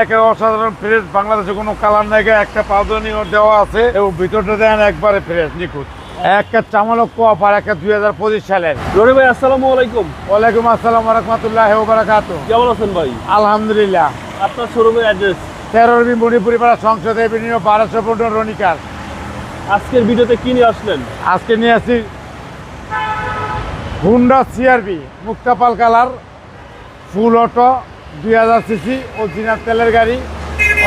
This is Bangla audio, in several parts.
একের অসাধারণ ফ্রেশ, বাংলাদেশে কোনো কালার নাই, একটা পাউডার দেওয়া আছে এবং ভিতরটা দেন একবারে ফ্রেশ নিখুঁত। একটা চামালক অফার, একটা 2025 সালের। রনি ভাই আসসালামু আলাইকুম। ওয়ালাইকুম আসসালাম ওয়া রাহমাতুল্লাহি ওয়া বারাকাতুহু। কেমন আছেন ভাই? আলহামদুলিল্লাহ। আপনার শোরুমের অ্যাড্রেস? 13 মণিপুরি পাড়া, সংসদ এভিনিউ, 1215 রনিকার। আজকের ভিডিওতে কি নিয়ে আসলেন? আজকে নিয়ে আসি হুন্ডা সিআরভি মুক্তাপাল colour, full auto, 2000 CC, original তেলের গাড়ি,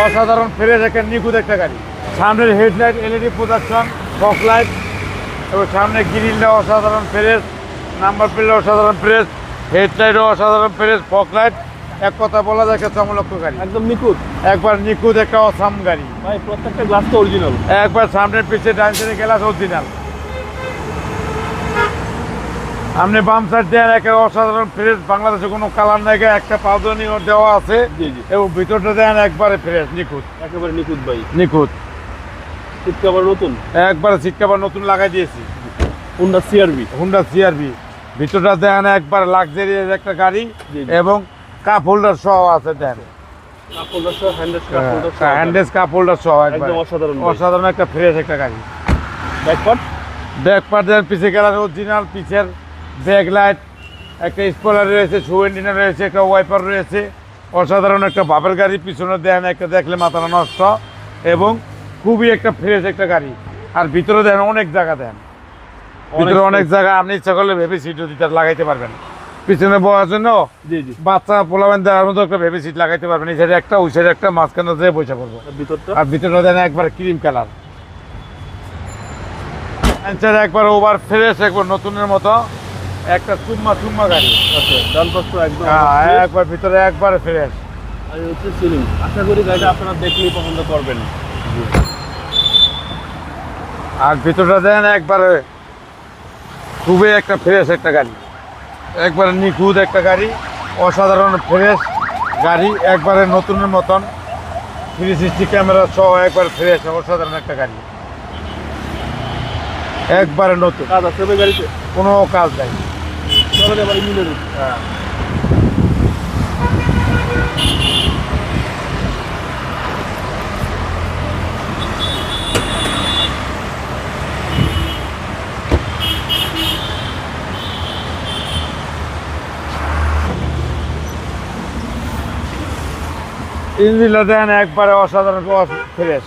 অসাধারণ ফ্রেশ একটা নিখুঁত একটা গাড়ি। সামনের headlight LED projection, fog light এবং সামনে গ্রিলটা অসাধারণ ফ্রেশ, নাম্বার প্লেট অসাধারণ ফ্রেশ, হেডলাইটও অসাধারণ ফ্রেশ, ফগ লাইট। এক কথা বলা যায় একটা চমলক্ষ গাড়ি, একদম নিখুঁত, একবার নিখুঁত একটা অসাম গাড়ি ভাই। প্রত্যেকটা গ্লাস তো অরিজিনাল, একবার সামনের পিছে ডান সাইডে গ্লাস অরিজিনাল। আপনি বাম সাইড দেন একটা অসাধারণ ফ্রেশ, বাংলাদেশে কোনো কালার নাই, একটা পাউডার দেওয়া আছে এবং ভিতরটা দেন একবারে ফ্রেশ নিখুঁত, একেবারে নিখুঁত ভাই, নিখুঁত। সিট কভার নতুন, একবারে সিট কভার নতুন লাগাই দিয়েছি। হুন্ডা সিআরভি ভিতরটা দেন একবারে লাক্সারিয়াস একটা গাড়ি এবং কাপ হোল্ডার সহ আছে। দেন হ্যান্ডেস কাপ হোল্ডার সহ, একদম অসাধারণ একটা ফ্রেশ একটা গাড়ি। ব্যাক পার্ট দেন পিছে গেলার অরিজিনাল, পিছের ব্যাক লাইট, একটা স্পয়লার রয়েছে, শু এন্টিনা রয়েছে, একটা ওয়াইপার রয়েছে। অসাধারণ একটা ভাবের গাড়ি। পিছনে দেন একটা দেখলে মাথা নষ্ট এবং খুবই একটা ফ্রেশ একটা গাড়ি। আর ভিতরে দেন অনেক জায়গা, দেন ভিতরে অনেক জায়গা, আপনি ইচ্ছা করলে ভেবে সিটও দিতে লাগাইতে পারবেন। পিছনে বসার জন্য বাচ্চা পোলাবেন দেওয়ার মতো একটা ভেবে সিট লাগাইতে পারবেন। এই সাইডে একটা, ওই সাইডে একটা, মাঝখানে যেয়ে বসে পড়বো। আর ভিতরে দেন একবার ক্রিম কালার, একবার ওভার ফ্রেশ, একবার নতুনের মতো একটা চুম্মা গাড়ি। একবার ভিতরে একবারে ফ্রেশ। আশা করি গাড়িটা আপনারা দেখলেই পছন্দ করবেন। আর ভিতরটা দেন একবারে খুবই একটা ফ্রেশ একটা গাড়ি, একবারে নিখুঁত একটা গাড়ি, অসাধারণ ফ্রেশ গাড়ি, একবারে নতুনের মতন, 360 ক্যামেরা সহ একবার ফ্রেশ অসাধারণ একটা গাড়ি, একবারে নতুন। কাজ আছে গাড়িতে? কোনো কাজ নাই। হ্যাঁ, ইঞ্জিনটা দেন একবারে অসাধারণ ফ্রেশ,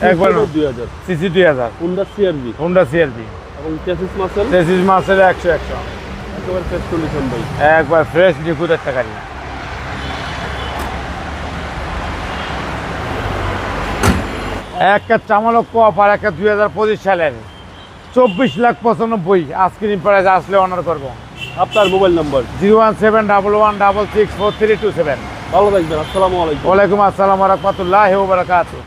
একবার সিসি 2000 হুন্ডা সিআরভি এবং চেসিস মাসের 100 একেবারে ফ্রেশ কন্ডিশন ভাই, একবার ফ্রেশ নিখুঁত একটা গাড়ি। একটা চামালক অফার, একটা 2025 সালের, 24,95,000 আজকের প্রাইস। আসলে অনার করবো। আপনার মোবাইল নাম্বার? 01711664327। ভালো থাকবেন। আসসালামু আলাইকুম। ওয়ালাইকুম আসসালাম ওয়া রাহমাতুল্লাহি ওয়া বারাকাতুহু।